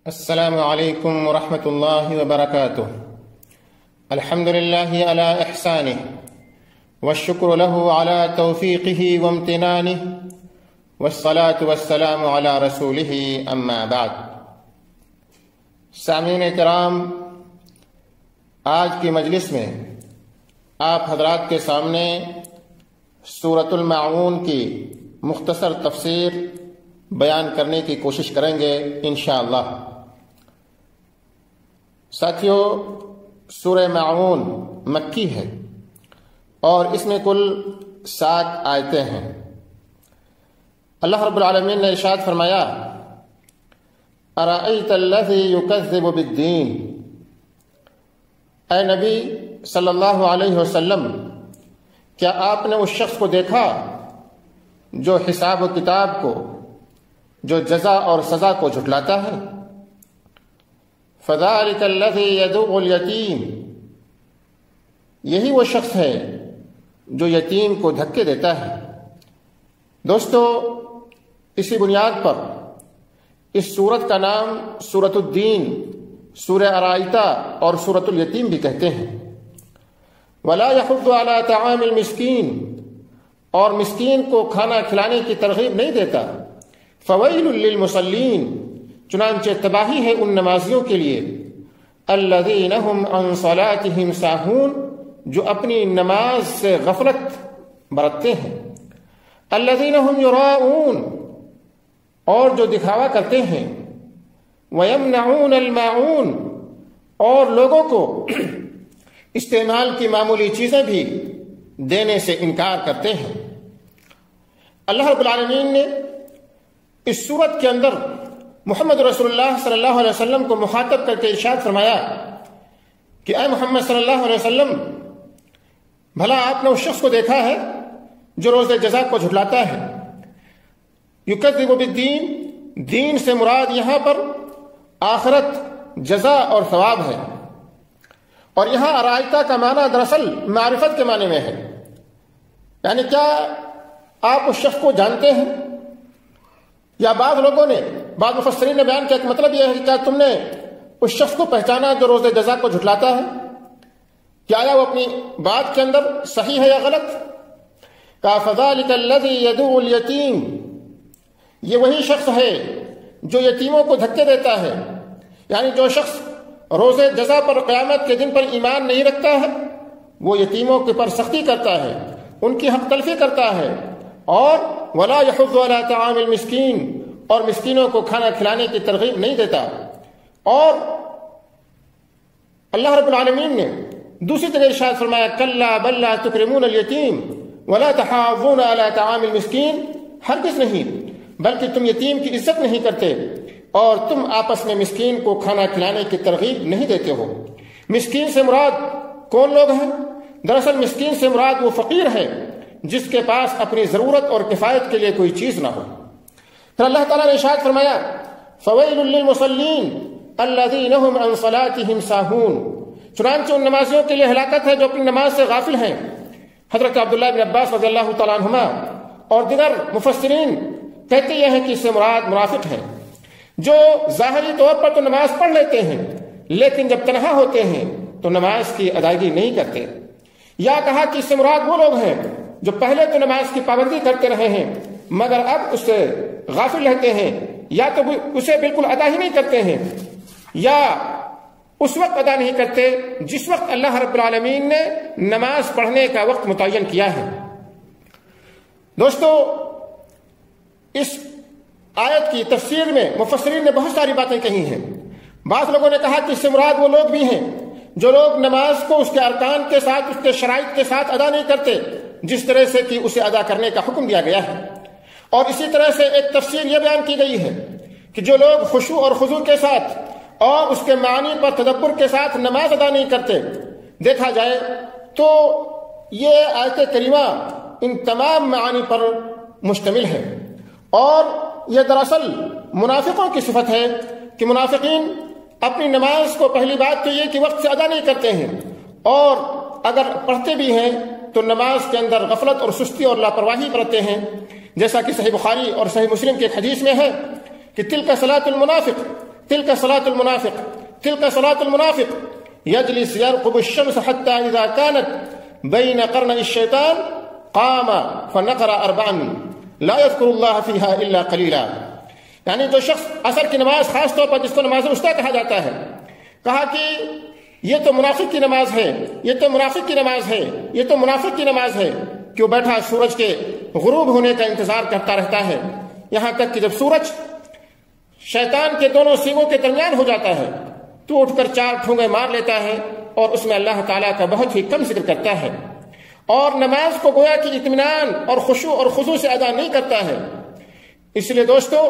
السلام علیکم ورحمۃ اللہ وبرکاتہ۔ الحمد للہ علی احسانہ والشکر لہ علی توفیقہ وامتنانہ والصلاة والسلام علی رسولہ اما بعد۔ سامعین کرام، آج کی مجلس میں آپ حضرات کے سامنے سورۃ الماعون کی مختصر تفسیر بیان کرنے کی کوشش کریں گے انشاءاللہ۔ ساتھیو، سورہ ماعون مکی ہے اور اس میں کل 7 آیتیں ہیں۔ اللہ رب العالمین نے ارشاد فرمایا، ارأیت الذی یکذب بالدین، اے نبی صلی اللہ علیہ وسلم، کیا آپ نے اس شخص کو دیکھا جو حساب و کتاب کو، جو جزا اور سزا کو جھٹلاتا ہے؟ فذلک الذی یدعو الیتیم، یہی وہ شخص ہے جو یتیم کو دھکے دیتا ہے۔ دوستو، اسی بنیاد پر اس سورت کا نام سورۃ الدین، سورہ ارائیتا اور سورۃ الیتیم بھی کہتے ہیں۔ ولا یحض علی طعام المسکین، اور مسکین کو کھانا کھلانے کی ترغیب نہیں دیتا۔ فویل للمصلین، چنانچہ تباہی ہے ان نمازیوں کے لیے، الذین هم عن صلاتهم ساہون، جو اپنی نماز سے غفلت برتتے ہیں۔ الذین هم یراؤون، اور جو دکھاوا کرتے ہیں۔ ویمنعون الماعون، اور لوگوں کو استعمال کی معمولی چیزیں بھی دینے سے انکار کرتے ہیں۔ اللہ رب العالمین نے اس سورت کے اندر محمد رسول اللہ صلی اللہ علیہ وسلم کو مخاطب کر کے ارشاد فرمایا کہ اے محمد صلی اللہ علیہ وسلم، بھلا آپ نے اس شخص کو دیکھا ہے جو روز جزا کو جھٹلاتا ہے۔ یکذب بالدین، دین سے مراد یہاں پر آخرت، جزا اور ثواب ہے، اور یہاں ارائیتا کا معنی دراصل معرفت کے معنی میں ہے، یعنی کیا آپ اس شخص کو جانتے ہیں؟ یا بعض لوگوں نے، بعض مفسرین نے بیان کیا کہ مطلب یہ ہے کہ کیا تم نے اس شخص کو پہچانا جو روز جزا کو جھٹلاتا ہے؟ کیا آیا وہ اپنی بات کے اندر صحیح ہے یا غلط؟ کہا فذلک الذی یدعو الیتیم، یہ وہی شخص ہے جو یتیموں کو دھکے دیتا ہے، یعنی جو شخص روز جزا پر، قیامت کے دن پر ایمان نہیں رکھتا ہے، وہ یتیموں کے پر سختی کرتا ہے، ان کی حق تلفی کرتا ہے، اور ولا یحض علی طعام المسکین، اور مسکینوں کو کھانا کھلانے کی ترغیب نہیں دیتا۔ اور اللہ رب العالمین نے دوسری جگہ ارشاد فرمایا، کلا بل لا تکرمون الیتیم ولا تحاضون علی طعام المسکین، ہرگز نہیں، بلکہ تم یتیم کی عزت نہیں کرتے اور تم آپس میں مسکین کو کھانا کھلانے کی ترغیب نہیں دیتے ہو۔ مسکین سے مراد کون لوگ ہیں؟ دراصل مسکین سے مراد وہ فقیر ہے جس کے پاس اپنی ضرورت اور کفایت کے لیے کوئی چیز نہ ہو۔ پھر اللہ تعالیٰ نے ارشاد فرمایا، فویل للمصلین الذین هم عن صلاتهم ساہون، چنانچہ ان نمازیوں کے لیے ہلاکت ہے جو اپنی نماز سے غافل ہیں۔ حضرت عبداللہ بن عباس رضی اللہ تعالیٰ عنہما اور دیگر مفسرین کہتے یہ ہیں کہ اس سے مراد منافق ہیں، جو ظاہری طور پر تو نماز پڑھ لیتے ہیں لیکن جب تنہا ہوتے ہیں تو نماز کی ادائیگی نہیں کرتے۔ یا کہا کہ اس سے مراد وہ لوگ ہیں جو پہلے تو نماز کی پابندی کرتے رہے ہیں مگر اب اس سے غافل رہتے ہیں، یا تو اسے بالکل ادا ہی نہیں کرتے ہیں، یا اس وقت ادا نہیں کرتے جس وقت اللہ رب العالمین نے نماز پڑھنے کا وقت متعین کیا ہے۔ دوستو، اس آیت کی تفسیر میں مفسرین نے بہت ساری باتیں کہی ہیں۔ بعض لوگوں نے کہا کہ اس سے مراد وہ لوگ بھی ہیں جو لوگ نماز کو اس کے ارکان کے ساتھ، اس کے شرائط کے ساتھ ادا نہیں کرتے جس طرح سے کہ اسے ادا کرنے کا حکم دیا گیا ہے۔ اور اسی طرح سے ایک تفسیر یہ بیان کی گئی ہے کہ جو لوگ خشوع اور خضوع کے ساتھ اور اس کے معنی پر تدبر کے ساتھ نماز ادا نہیں کرتے، دیکھا جائے تو یہ آیت کریمہ ان تمام معانی پر مشتمل ہے، اور یہ دراصل منافقوں کی صفت ہے کہ منافقین اپنی نماز کو پہلی بات تو یہ کہ وقت سے ادا نہیں کرتے ہیں، اور اگر پڑھتے بھی ہیں تو نماز کے اندر غفلت اور سستی اور لاپرواہی برتتے ہیں، جیسا کہ صحیح بخاری اور صحیح مسلم کی ایک حدیث میں ہے کہ تلک صلاۃ المنافق تلك صلاة المنافق تلك صلاة المنافق يجلس يرقب الشمس حتى إذا كانت بين قرني الشيطان قام فنقر 4 لا يذكر الله فيها إلا قليلا. یعنی جو شخص عصر کی نماز خاص طور پر جس کو نماز وسطیٰ کہا جاتا ہے، کہا کہ یہ تو منافق کی نماز ہے، یہ تو منافق کی نماز ہے، یہ تو منافق کی نماز ہے، کہ وہ بیٹھا سورج کے غروب ہونے کا انتظار کرتا رہتا ہے، یہاں تک کہ جب سورج شیطان کے دونوں سینگوں کے درمیان ہو جاتا ہے تو اٹھ کر 4 ٹھونگے مار لیتا ہے اور اس میں اللہ تعالیٰ کا بہت ہی کم ذکر کرتا ہے، اور نماز کو گویا کہ اطمینان اور خشوع اور خضوع سے ادا نہیں کرتا ہے. اس لیے دوستو،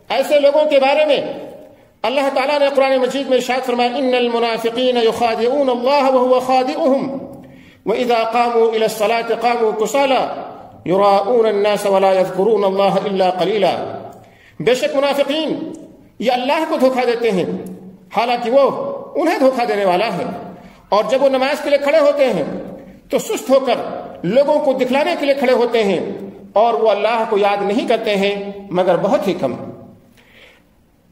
ایسے لوگوں کے بارے میں اللہ تعالیٰ نے قرآن مجید میں ارشاد فرمایا ان المنافقین یخادعون اللہ وهو خادعهم واذا قاموا الى الصلاة قاموا كسالى يراؤون الناس ولا يذكرون الله الا قليلا. بے شک منافقین یہ اللہ کو دھوکہ دیتے ہیں حالانکہ وہ انہیں دھوکہ دینے والا ہے، اور جب وہ نماز کے لیے کھڑے ہوتے ہیں تو سست ہو کر لوگوں کو دکھلانے کے لیے کھڑے ہوتے ہیں، اور وہ اللہ کو یاد نہیں کرتے ہیں مگر بہت ہی کم.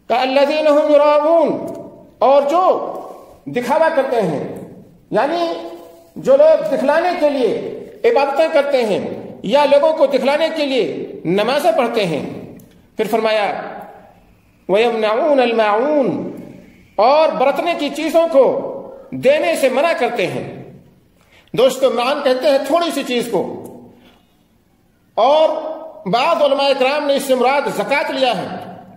الذین هم یراؤون، اور جو دکھاوا کرتے ہیں، یعنی جو لوگ دکھلانے کے لیے عبادتیں کرتے ہیں یا لوگوں کو دکھلانے کے لیے نمازیں پڑھتے ہیں. پھر فرمایا وَيَمْنَعُونَ الْمَاعُونَ، اور برتنے کی چیزوں کو دینے سے منع کرتے ہیں. دوستو، معان کہتے ہیں تھوڑی سی چیز کو، اور بعض علماء کرام نے اس سے مراد زکوٰۃ لیا ہے.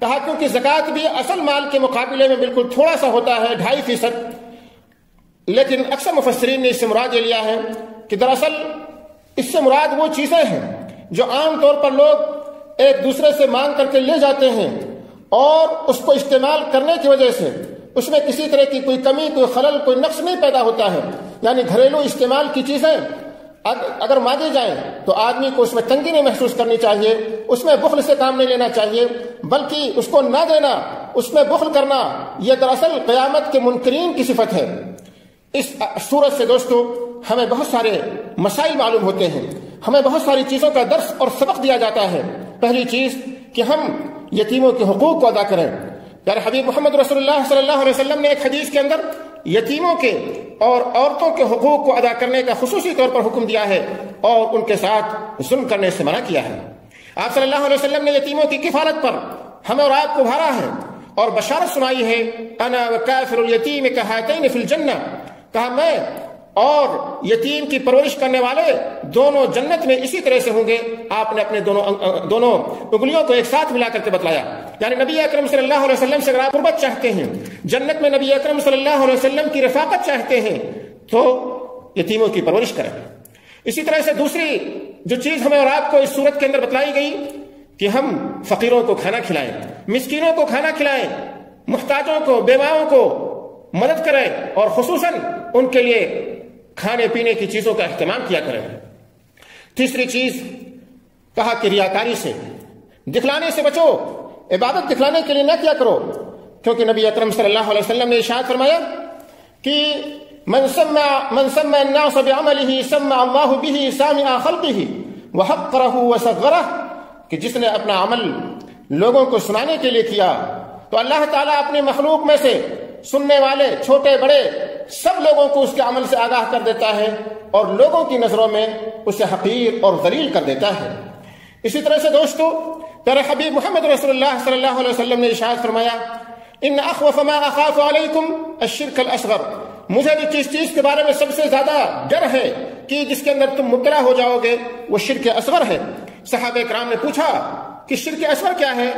کہا کیونکہ زکوٰۃ بھی اصل مال کے مقابلے میں بالکل تھوڑا سا ہوتا ہے، 2.5%، لیکن اکثر مفسرین نے اس سے مراد یہ لیا ہے کہ دراصل اس سے مراد وہ چیزیں ہیں جو عام طور پر لوگ ایک دوسرے سے مانگ کر کے لے جاتے ہیں، اور اس کو استعمال کرنے کی وجہ سے اس میں کسی طرح کی کوئی کمی، کوئی خلل، کوئی نقص نہیں پیدا ہوتا ہے. یعنی گھریلو استعمال کی چیزیں اگر مانگی جائیں تو آدمی کو اس میں تنگی نہیں محسوس کرنی چاہیے، اس میں بخل سے کام نہیں لینا چاہیے، بلکہ اس کو نہ دینا، اس میں بخل کرنا، یہ دراصل قیامت کے منکرین کی صفت ہے. اس صورت سے دوستو ہمیں بہت سارے مسائل معلوم ہوتے ہیں، ہمیں بہت ساری چیزوں کا درس اور سبق دیا جاتا ہے. پہلی چیز کہ ہم یتیموں کے حقوق کو ادا کریں. پیارے حبیب محمد رسول اللہ صلی اللہ علیہ وسلم نے ایک حدیث کے اندر یتیموں کے اور عورتوں کے حقوق کو ادا کرنے کا خصوصی طور پر حکم دیا ہے اور ان کے ساتھ ظلم کرنے سے منع کیا ہے. آپ صلی اللہ علیہ وسلم نے یتیموں کی کفالت پر ہمیں اور آپ کو ابھارا ہے اور بشارت سنائی ہے انا وکافر الیتیم کہاتین فی الجنہ. کہا میں اور یتیم کی پرورش کرنے والے دونوں جنت میں اسی طرح سے ہوں گے. آپ نے اپنے دونوں انگلیوں کو ایک ساتھ ملا کر کے بتلایا. یعنی نبی اکرم صلی اللہ علیہ وسلم سے اگر آپ قربت چاہتے ہیں، جنت میں نبی اکرم صلی اللہ علیہ وسلم کی رفاقت چاہتے ہیں، تو یتیموں کی پرورش کریں. اسی طرح سے دوسری جو چیز ہمیں اور آپ کو اس صورت کے اندر بتلائی گئی کہ ہم فقیروں کو کھانا کھلائیں، مسکینوں کو کھانا کھلائیں، محتاجوں کو، بیواؤں کو مدد کریں، اور خصوصاً ان کے لیے کھانے پینے کی چیزوں کا اہتمام کیا کریں. تیسری چیز کہا کہ ریاکاری سے، دکھلانے سے بچو. عبادت دکھلانے کے لیے نہ کیا کرو، کیونکہ نبی اکرم صلی اللہ علیہ وسلم نے ارشاد فرمایا کہ من سمع الناس بعمله سمع اللہ به سامع خلقه وحقره وصغره، کہ جس نے اپنا عمل لوگوں کو سنانے کے لیے کیا تو اللہ تعالیٰ اپنی مخلوق میں سے سننے والے چھوٹے بڑے سب لوگوں کو اس کے عمل سے آگاہ کر دیتا ہے اور لوگوں کی نظروں میں اسے حقیر اور ذلیل کر دیتا ہے. اسی طرح سے دوستو پیارے حبیب محمد رسول اللہ صلی اللہ علیہ وسلم نے ارشاد فرمایا ان اخوف ما اخاف علیکم الشرک الاصغر، مجھے بھی جس چیز کے بارے میں سب سے زیادہ ڈر ہے کہ جس کے اندر تم مبتلا ہو جاؤ گے وہ شرک اصغر ہے. صحابہ کرام نے پوچھا کہ شرک اصغر کیا ہے؟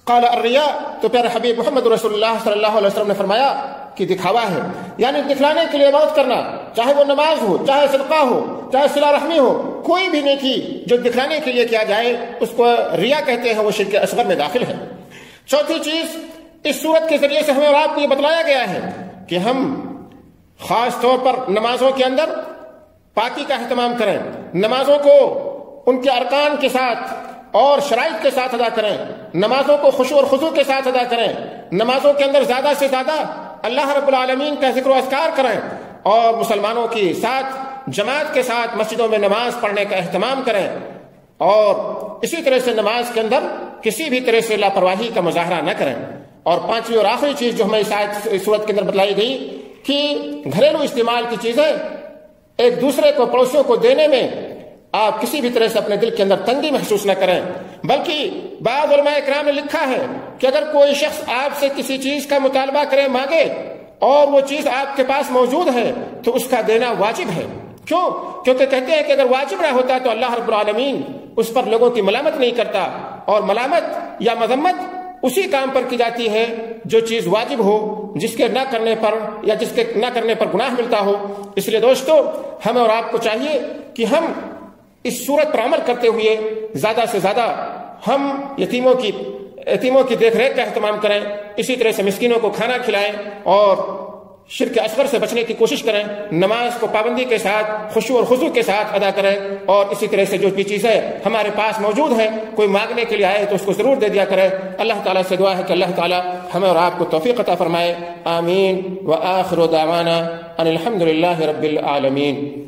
قال الریا، تو پیارے حبیب محمد رسول اللہ صلی اللہ علیہ وسلم نے فرمایا کہ دکھاوا ہے. یعنی دکھلانے کے لیے عبادت کرنا، چاہے وہ نماز ہو، چاہے صدقہ ہو، چاہے صلہ رحمی ہو، کوئی بھی نیکی جو دکھلانے کے لیے کیا جائے اس کو ریا کہتے ہیں، وہ شرک اصغر میں داخل ہے. چوتھی چیز اس صورت کے ذریعے سے ہمیں اور آپ کو یہ بتلایا گیا ہے کہ ہم خاص طور پر نمازوں کے اندر پاکی کا اہتمام کریں، نمازوں کو ان کے ارکان کے ساتھ اور شرائط کے ساتھ ادا کریں، نمازوں کو خشوع اور خضوع کے ساتھ ادا کریں، نمازوں کے اندر زیادہ سے زیادہ اللہ رب العالمین کا ذکر و اذکار کریں، اور مسلمانوں کی ساتھ جماعت کے ساتھ مسجدوں میں نماز پڑھنے کا اہتمام کریں، اور اسی طرح سے نماز کے اندر کسی بھی طرح سے لاپرواہی کا مظاہرہ نہ کریں. اور پانچویں اور آخری چیز جو ہمیں اس صورت کے اندر بتلائی گئی کہ گھریلو استعمال کی چیزیں ایک دوسرے کو پڑوسیوں کو دینے میں آپ کسی بھی طرح سے اپنے دل کے اندر تنگی محسوس نہ کریں، بلکہ بعض علماء اکرام نے لکھا ہے کہ اگر کوئی شخص آپ سے کسی چیز کا مطالبہ کرے، مانگے، اور وہ چیز آپ کے پاس موجود ہے تو اس کا دینا واجب ہے۔ کیوں؟ کیونکہ کہتے ہیں کہ اگر واجب نہ ہوتا تو اللہ رب العالمین اس پر لوگوں کی ملامت نہیں کرتا، اور ملامت یا مذمت اسی کام پر کی جاتی ہے جو چیز واجب ہو، جس کے نہ کرنے پر یا جس کے نہ کرنے پر گناہ ملتا ہو۔ اس لیے دوستو، ہمیں اور آپ کو چاہیے کہ ہم اس صورت پر عمل کرتے ہوئے زیادہ سے زیادہ ہم یتیموں کی دیکھ ریکھ کا اہتمام کریں، اسی طرح سے مسکینوں کو کھانا کھلائیں، اور شرک اصغر سے بچنے کی کوشش کریں، نماز کو پابندی کے ساتھ خشوع اور خضوع کے ساتھ ادا کریں، اور اسی طرح سے جو بھی چیزیں ہمارے پاس موجود ہیں کوئی مانگنے کے لیے آئے تو اس کو ضرور دے دیا کریں۔ اللہ تعالیٰ سے دعا ہے کہ اللہ تعالیٰ ہمیں اور آپ کو توفیق عطا فرمائے۔ آمین۔ وآخر دعوانا ان الحمد للہ رب العالمین۔